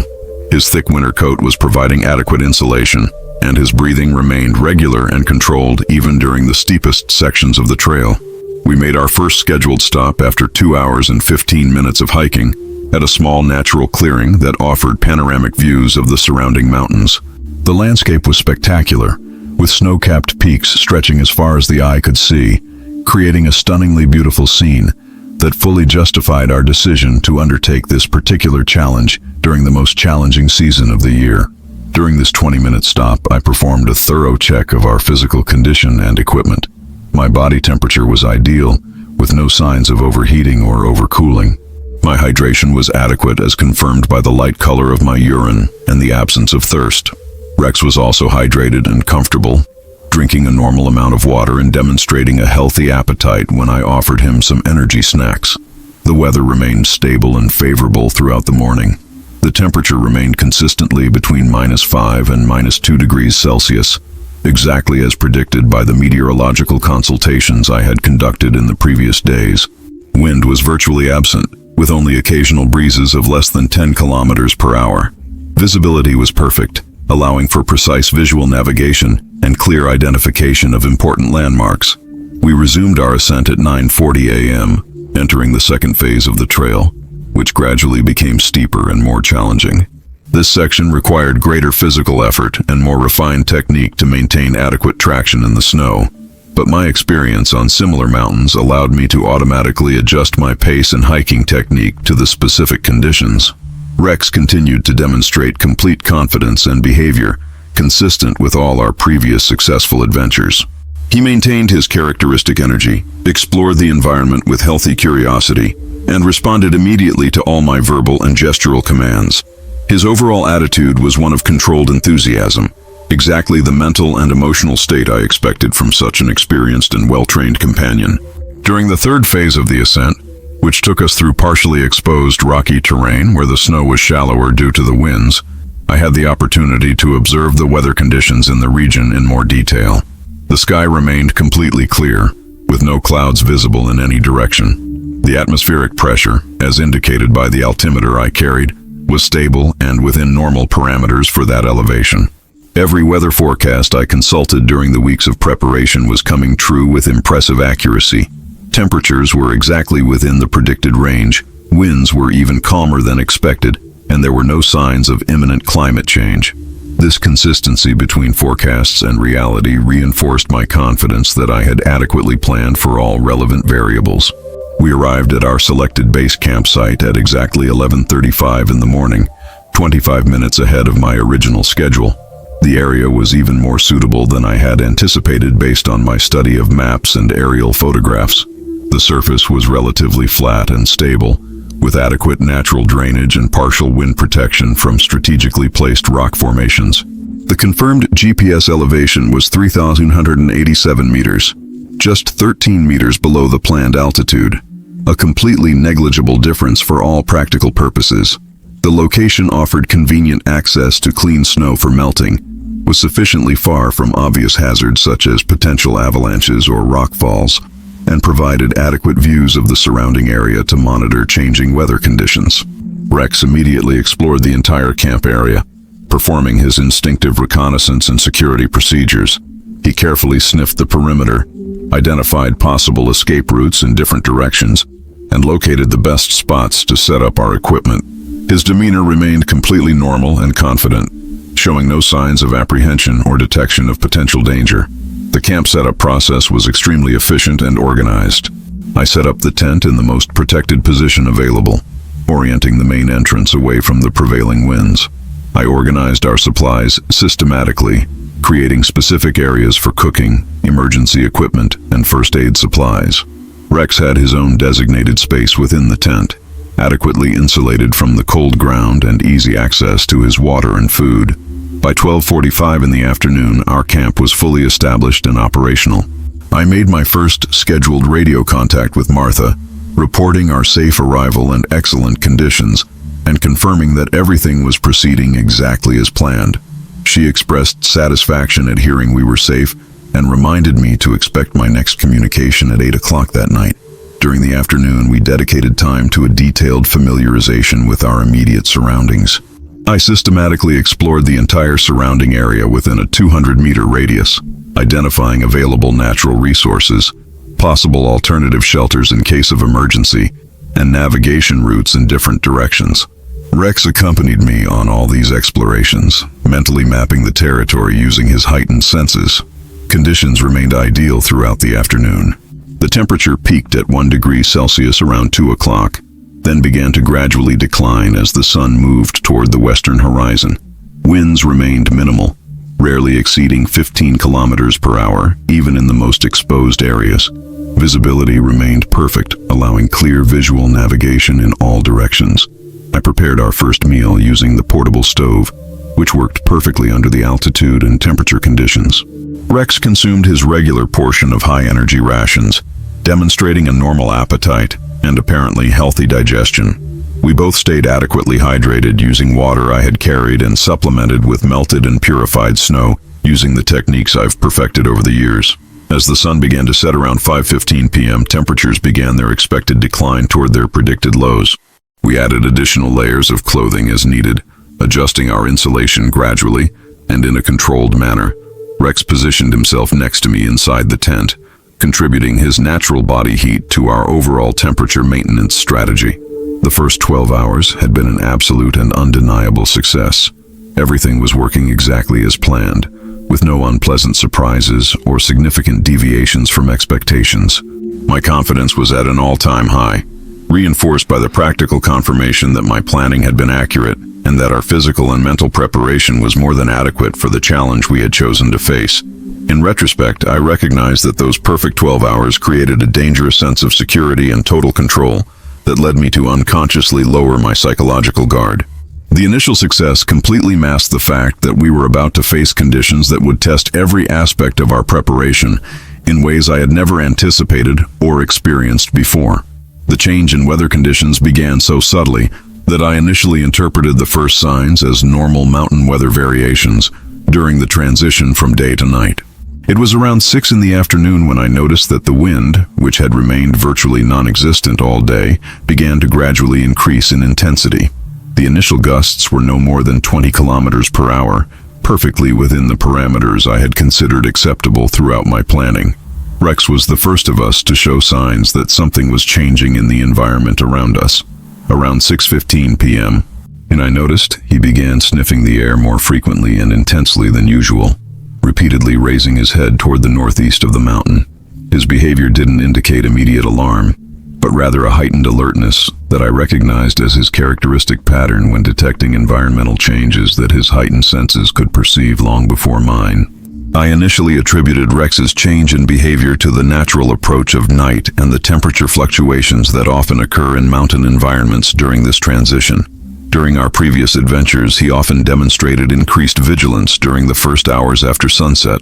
His thick winter coat was providing adequate insulation, and his breathing remained regular and controlled even during the steepest sections of the trail. We made our first scheduled stop after 2 hours and 15 minutes of hiking at a small natural clearing that offered panoramic views of the surrounding mountains. The landscape was spectacular, with snow-capped peaks stretching as far as the eye could see, creating a stunningly beautiful scene that fully justified our decision to undertake this particular challenge during the most challenging season of the year. During this 20-minute stop, I performed a thorough check of our physical condition and equipment. My body temperature was ideal, with no signs of overheating or overcooling. My hydration was adequate as confirmed by the light color of my urine and the absence of thirst. Rex was also hydrated and comfortable, drinking a normal amount of water and demonstrating a healthy appetite when I offered him some energy snacks. The weather remained stable and favorable throughout the morning. The temperature remained consistently between -5 and -2 degrees Celsius, exactly as predicted by the meteorological consultations I had conducted in the previous days. Wind was virtually absent, with only occasional breezes of less than 10 kilometers per hour. Visibility was perfect, allowing for precise visual navigation and clear identification of important landmarks. We resumed our ascent at 9:40 a.m., entering the second phase of the trail, which gradually became steeper and more challenging. This section required greater physical effort and more refined technique to maintain adequate traction in the snow, but my experience on similar mountains allowed me to automatically adjust my pace and hiking technique to the specific conditions. Rex continued to demonstrate complete confidence and behavior, consistent with all our previous successful adventures. He maintained his characteristic energy, explored the environment with healthy curiosity, and responded immediately to all my verbal and gestural commands. His overall attitude was one of controlled enthusiasm, exactly the mental and emotional state I expected from such an experienced and well-trained companion. During the third phase of the ascent, which took us through partially exposed rocky terrain where the snow was shallower due to the winds, I had the opportunity to observe the weather conditions in the region in more detail. The sky remained completely clear, with no clouds visible in any direction. The atmospheric pressure, as indicated by the altimeter I carried, was stable and within normal parameters for that elevation. Every weather forecast I consulted during the weeks of preparation was coming true with impressive accuracy. Temperatures were exactly within the predicted range, winds were even calmer than expected, and there were no signs of imminent climate change. This consistency between forecasts and reality reinforced my confidence that I had adequately planned for all relevant variables. We arrived at our selected base campsite at exactly 11:35 in the morning, 25 minutes ahead of my original schedule. The area was even more suitable than I had anticipated based on my study of maps and aerial photographs. The surface was relatively flat and stable, with adequate natural drainage and partial wind protection from strategically placed rock formations. The confirmed GPS elevation was 3,187 meters, just 13 meters below the planned altitude, a completely negligible difference for all practical purposes. The location offered convenient access to clean snow for melting, was sufficiently far from obvious hazards such as potential avalanches or rock falls, and provided adequate views of the surrounding area to monitor changing weather conditions. Rex immediately explored the entire camp area, performing his instinctive reconnaissance and security procedures. He carefully sniffed the perimeter, identified possible escape routes in different directions, and located the best spots to set up our equipment. His demeanor remained completely normal and confident, showing no signs of apprehension or detection of potential danger. The camp setup process was extremely efficient and organized. I set up the tent in the most protected position available, orienting the main entrance away from the prevailing winds. I organized our supplies systematically, creating specific areas for cooking, emergency equipment, and first aid supplies. Rex had his own designated space within the tent, adequately insulated from the cold ground and easy access to his water and food. By 12:45 in the afternoon, our camp was fully established and operational. I made my first scheduled radio contact with Martha, reporting our safe arrival and excellent conditions, and confirming that everything was proceeding exactly as planned. She expressed satisfaction at hearing we were safe and reminded me to expect my next communication at 8 o'clock that night. During the afternoon, we dedicated time to a detailed familiarization with our immediate surroundings. I systematically explored the entire surrounding area within a 200-meter radius, identifying available natural resources, possible alternative shelters in case of emergency, and navigation routes in different directions. Rex accompanied me on all these explorations, mentally mapping the territory using his heightened senses. Conditions remained ideal throughout the afternoon. The temperature peaked at 1 degree Celsius around 2 o'clock, then began to gradually decline as the sun moved toward the western horizon. Winds remained minimal, rarely exceeding 15 kilometers per hour, even in the most exposed areas. Visibility remained perfect, allowing clear visual navigation in all directions. I prepared our first meal using the portable stove, which worked perfectly under the altitude and temperature conditions. Rex consumed his regular portion of high-energy rations, demonstrating a normal appetite and apparently healthy digestion. We both stayed adequately hydrated using water I had carried and supplemented with melted and purified snow using the techniques I've perfected over the years. As the sun began to set around 5:15 p.m., temperatures began their expected decline toward their predicted lows. We added additional layers of clothing as needed, adjusting our insulation gradually and in a controlled manner. Rex positioned himself next to me inside the tent, contributing his natural body heat to our overall temperature maintenance strategy. The first 12 hours had been an absolute and undeniable success. Everything was working exactly as planned, with no unpleasant surprises or significant deviations from expectations. My confidence was at an all-time high, reinforced by the practical confirmation that my planning had been accurate and that our physical and mental preparation was more than adequate for the challenge we had chosen to face. In retrospect, I recognize that those perfect 12 hours created a dangerous sense of security and total control that led me to unconsciously lower my psychological guard. The initial success completely masked the fact that we were about to face conditions that would test every aspect of our preparation in ways I had never anticipated or experienced before. The change in weather conditions began so subtly that I initially interpreted the first signs as normal mountain weather variations during the transition from day to night. It was around 6 in the afternoon when I noticed that the wind, which had remained virtually non-existent all day, began to gradually increase in intensity. The initial gusts were no more than 20 kilometers per hour, perfectly within the parameters I had considered acceptable throughout my planning. Rex was the first of us to show signs that something was changing in the environment around us. Around 6:15 p.m., and I noticed he began sniffing the air more frequently and intensely than usual, repeatedly raising his head toward the northeast of the mountain. His behavior didn't indicate immediate alarm, but rather a heightened alertness that I recognized as his characteristic pattern when detecting environmental changes that his heightened senses could perceive long before mine. I initially attributed Rex's change in behavior to the natural approach of night and the temperature fluctuations that often occur in mountain environments during this transition. During our previous adventures, he often demonstrated increased vigilance during the first hours after sunset,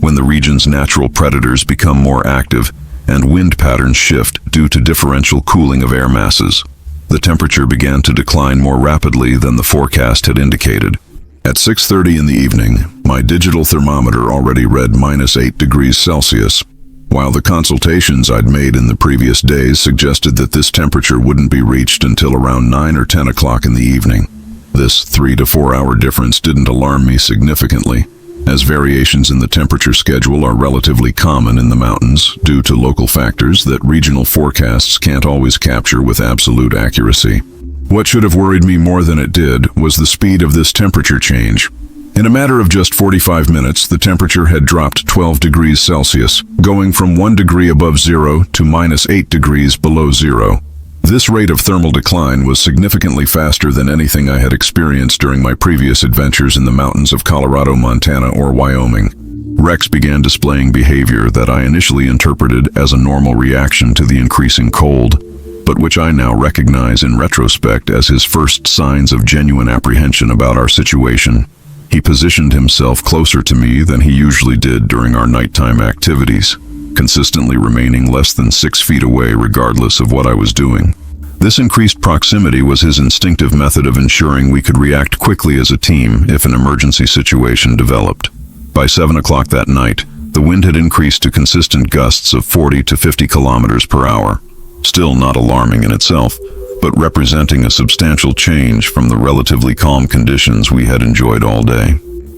when the region's natural predators become more active and wind patterns shift due to differential cooling of air masses. The temperature began to decline more rapidly than the forecast had indicated. At 6:30 in the evening, my digital thermometer already read -8 degrees Celsius, while the consultations I'd made in the previous days suggested that this temperature wouldn't be reached until around 9 or 10 o'clock in the evening. This 3 to 4 hour difference didn't alarm me significantly, as variations in the temperature schedule are relatively common in the mountains due to local factors that regional forecasts can't always capture with absolute accuracy. What should have worried me more than it did was the speed of this temperature change. In a matter of just 45 minutes, the temperature had dropped 12 degrees Celsius, going from 1 degree above zero to -8 degrees below zero. This rate of thermal decline was significantly faster than anything I had experienced during my previous adventures in the mountains of Colorado, Montana, or Wyoming. Rex began displaying behavior that I initially interpreted as a normal reaction to the increasing cold, but which I now recognize in retrospect as his first signs of genuine apprehension about our situation. He positioned himself closer to me than he usually did during our nighttime activities, consistently remaining less than 6 feet away regardless of what I was doing. This increased proximity was his instinctive method of ensuring we could react quickly as a team if an emergency situation developed. By 7 o'clock that night, the wind had increased to consistent gusts of 40 to 50 kilometers per hour. Still not alarming in itself, but representing a substantial change from the relatively calm conditions we had enjoyed all day.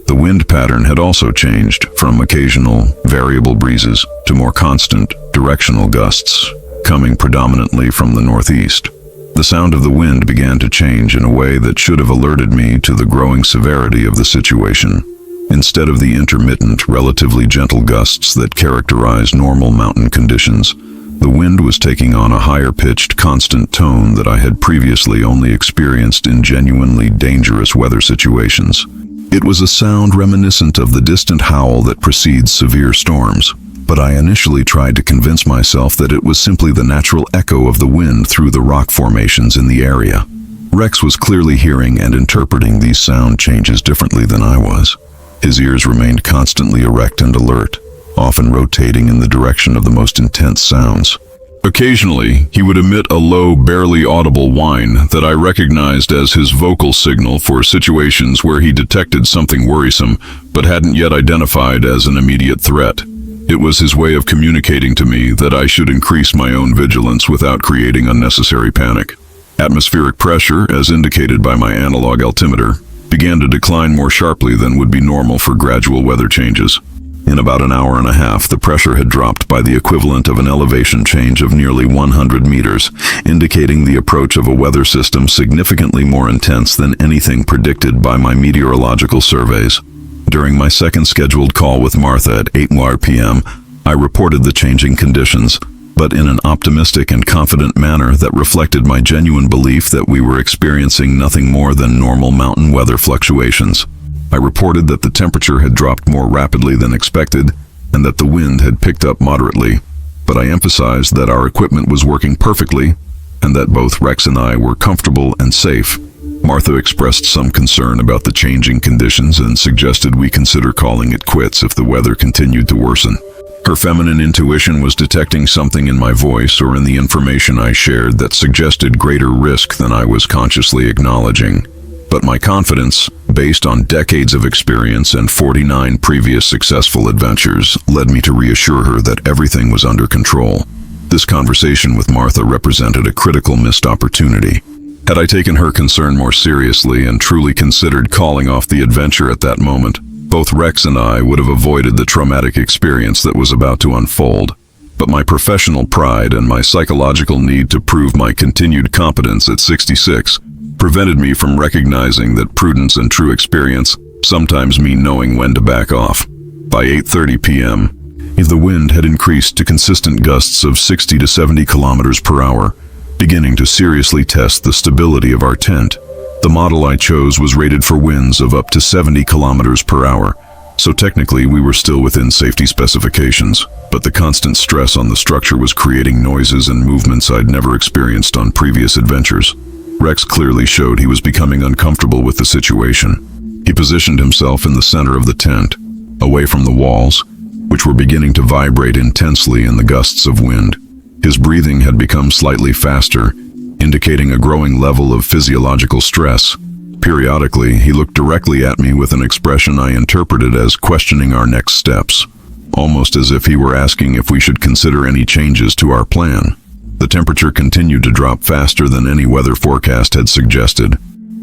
The wind pattern had also changed from occasional, variable breezes to more constant, directional gusts, coming predominantly from the northeast. The sound of the wind began to change in a way that should have alerted me to the growing severity of the situation. Instead of the intermittent, relatively gentle gusts that characterize normal mountain conditions, the wind was taking on a higher-pitched, constant tone that I had previously only experienced in genuinely dangerous weather situations. It was a sound reminiscent of the distant howl that precedes severe storms. but I initially tried to convince myself that it was simply the natural echo of the wind through the rock formations in the area. Rex was clearly hearing and interpreting these sound changes differently than I was. His ears remained constantly erect and alert, often rotating in the direction of the most intense sounds. Occasionally, he would emit a low, barely audible whine that I recognized as his vocal signal for situations where he detected something worrisome but hadn't yet identified as an immediate threat. It was his way of communicating to me that I should increase my own vigilance without creating unnecessary panic. Atmospheric pressure, as indicated by my analog altimeter, began to decline more sharply than would be normal for gradual weather changes. In about an hour and a half, the pressure had dropped by the equivalent of an elevation change of nearly 100 meters, indicating the approach of a weather system significantly more intense than anything predicted by my meteorological surveys. During my second scheduled call with Martha at 8:00 p.m., I reported the changing conditions, but in an optimistic and confident manner that reflected my genuine belief that we were experiencing nothing more than normal mountain weather fluctuations. I reported that the temperature had dropped more rapidly than expected and that the wind had picked up moderately, but I emphasized that our equipment was working perfectly and that both Rex and I were comfortable and safe. Martha expressed some concern about the changing conditions and suggested we consider calling it quits if the weather continued to worsen. Her feminine intuition was detecting something in my voice or in the information I shared that suggested greater risk than I was consciously acknowledging. But my confidence, based on decades of experience and 49 previous successful adventures, led me to reassure her that everything was under control. This conversation with Martha represented a critical missed opportunity. Had I taken her concern more seriously and truly considered calling off the adventure at that moment, both Rex and I would have avoided the traumatic experience that was about to unfold. But my professional pride and my psychological need to prove my continued competence at 66 prevented me from recognizing that prudence and true experience sometimes mean knowing when to back off. By 8:30 p.m., the wind had increased to consistent gusts of 60 to 70 kilometers per hour, beginning to seriously test the stability of our tent. The model I chose was rated for winds of up to 70 kilometers per hour, so technically we were still within safety specifications, but the constant stress on the structure was creating noises and movements I'd never experienced on previous adventures. Rex clearly showed he was becoming uncomfortable with the situation. He positioned himself in the center of the tent, away from the walls, which were beginning to vibrate intensely in the gusts of wind. His breathing had become slightly faster, indicating a growing level of physiological stress. Periodically, he looked directly at me with an expression I interpreted as questioning our next steps, almost as if he were asking if we should consider any changes to our plan. The temperature continued to drop faster than any weather forecast had suggested.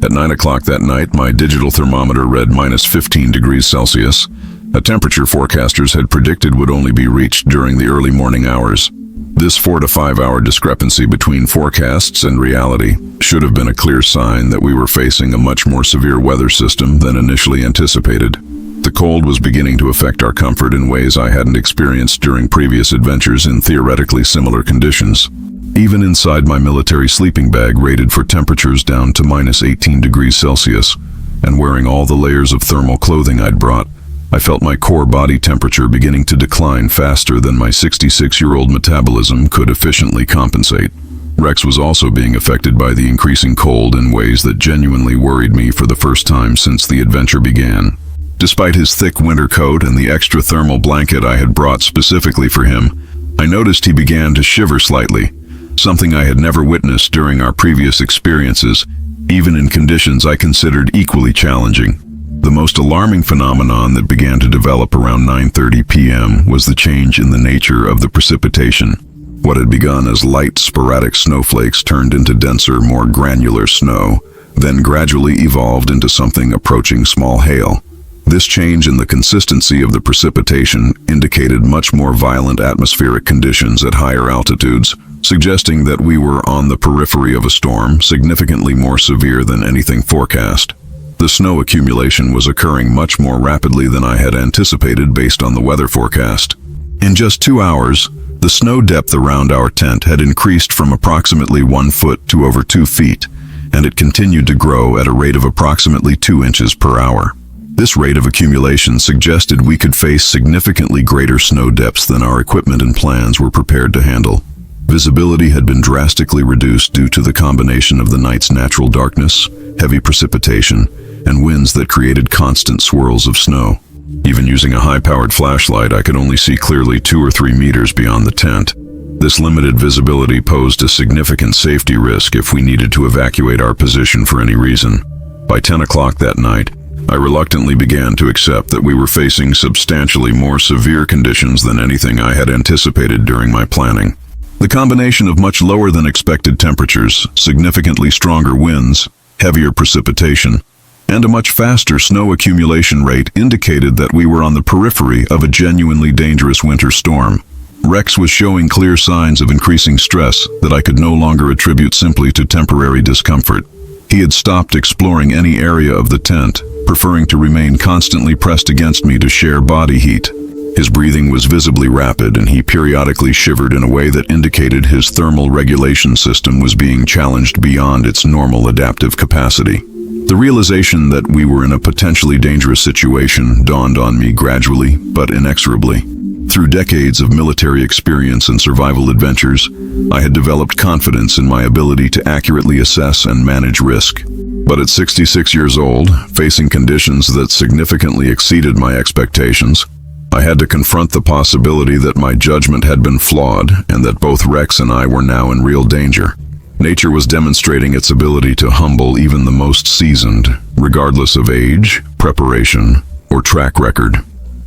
At 9 o'clock that night, my digital thermometer read minus 15 degrees Celsius, a temperature forecasters had predicted would only be reached during the early morning hours. This 4 to 5 hour discrepancy between forecasts and reality should have been a clear sign that we were facing a much more severe weather system than initially anticipated. The cold was beginning to affect our comfort in ways I hadn't experienced during previous adventures in theoretically similar conditions. Even inside my military sleeping bag rated for temperatures down to minus 18 degrees Celsius, and wearing all the layers of thermal clothing I'd brought, I felt my core body temperature beginning to decline faster than my 66-year-old metabolism could efficiently compensate. Rex was also being affected by the increasing cold in ways that genuinely worried me for the first time since the adventure began. Despite his thick winter coat and the extra thermal blanket I had brought specifically for him, I noticed he began to shiver slightly, something I had never witnessed during our previous experiences, even in conditions I considered equally challenging. The most alarming phenomenon that began to develop around 9:30 p.m. was the change in the nature of the precipitation. What had begun as light, sporadic snowflakes turned into denser, more granular snow, then gradually evolved into something approaching small hail. This change in the consistency of the precipitation indicated much more violent atmospheric conditions at higher altitudes, suggesting that we were on the periphery of a storm significantly more severe than anything forecast. The snow accumulation was occurring much more rapidly than I had anticipated based on the weather forecast. In just 2 hours, the snow depth around our tent had increased from approximately 1 foot to over 2 feet, and it continued to grow at a rate of approximately 2 inches per hour. This rate of accumulation suggested we could face significantly greater snow depths than our equipment and plans were prepared to handle. Visibility had been drastically reduced due to the combination of the night's natural darkness, heavy precipitation, and winds that created constant swirls of snow. Even using a high-powered flashlight, I could only see clearly 2 or 3 meters beyond the tent. This limited visibility posed a significant safety risk if we needed to evacuate our position for any reason. By 10 o'clock that night, I reluctantly began to accept that we were facing substantially more severe conditions than anything I had anticipated during my planning. The combination of much lower than expected temperatures, significantly stronger winds, heavier precipitation, and a much faster snow accumulation rate indicated that we were on the periphery of a genuinely dangerous winter storm. Rex was showing clear signs of increasing stress that I could no longer attribute simply to temporary discomfort. He had stopped exploring any area of the tent, preferring to remain constantly pressed against me to share body heat. His breathing was visibly rapid, and he periodically shivered in a way that indicated his thermal regulation system was being challenged beyond its normal adaptive capacity. The realization that we were in a potentially dangerous situation dawned on me gradually but inexorably. Through decades of military experience and survival adventures, I had developed confidence in my ability to accurately assess and manage risk. But at 66 years old, facing conditions that significantly exceeded my expectations, I had to confront the possibility that my judgment had been flawed and that both Rex and I were now in real danger. Nature was demonstrating its ability to humble even the most seasoned, regardless of age, preparation, or track record.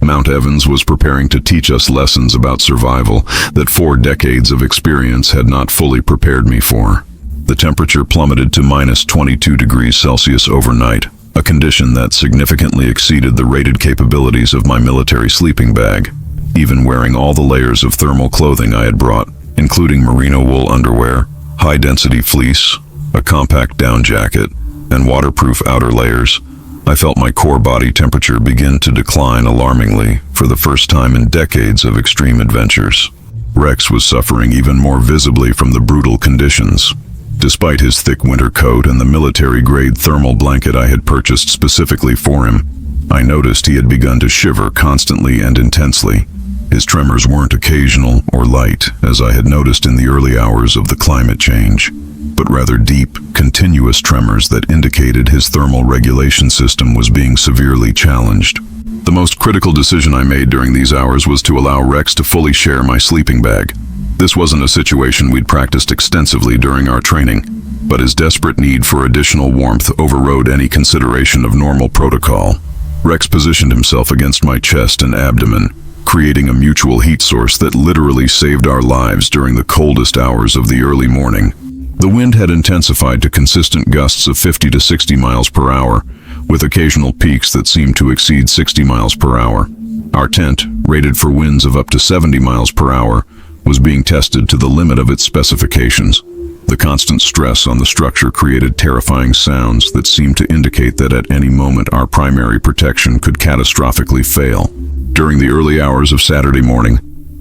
Mount Evans was preparing to teach us lessons about survival that 4 decades of experience had not fully prepared me for. The temperature plummeted to minus 22 degrees Celsius overnight, a condition that significantly exceeded the rated capabilities of my military sleeping bag. Even wearing all the layers of thermal clothing I had brought, including merino wool underwear, high-density fleece, a compact down jacket, and waterproof outer layers, I felt my core body temperature begin to decline alarmingly for the first time in decades of extreme adventures. Rex was suffering even more visibly from the brutal conditions. Despite his thick winter coat and the military-grade thermal blanket I had purchased specifically for him, I noticed he had begun to shiver constantly and intensely. His tremors weren't occasional or light, as I had noticed in the early hours of the climate change, but rather deep, continuous tremors that indicated his thermal regulation system was being severely challenged. The most critical decision I made during these hours was to allow Rex to fully share my sleeping bag. This wasn't a situation we'd practiced extensively during our training, but his desperate need for additional warmth overrode any consideration of normal protocol. Rex positioned himself against my chest and abdomen, creating a mutual heat source that literally saved our lives during the coldest hours of the early morning. The wind had intensified to consistent gusts of 50 to 60 miles per hour, with occasional peaks that seemed to exceed 60 miles per hour. Our tent, rated for winds of up to 70 miles per hour, was being tested to the limit of its specifications. The constant stress on the structure created terrifying sounds that seemed to indicate that at any moment our primary protection could catastrophically fail. During the early hours of Saturday morning,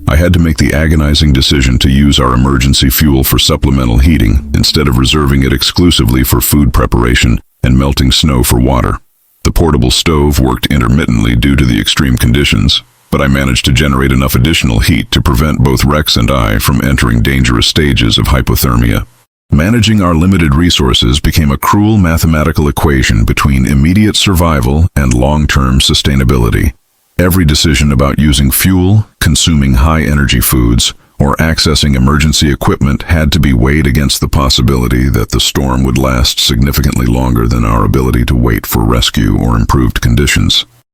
I had to make the agonizing decision to use our emergency fuel for supplemental heating instead of reserving it exclusively for food preparation and melting snow for water. The portable stove worked intermittently due to the extreme conditions, but I managed to generate enough additional heat to prevent both Rex and I from entering dangerous stages of hypothermia. Managing our limited resources became a cruel mathematical equation between immediate survival and long-term sustainability. Every decision about using fuel, consuming high-energy foods, or accessing emergency equipment had to be weighed against the possibility that the storm would last significantly longer than our ability to wait for rescue or improved conditions.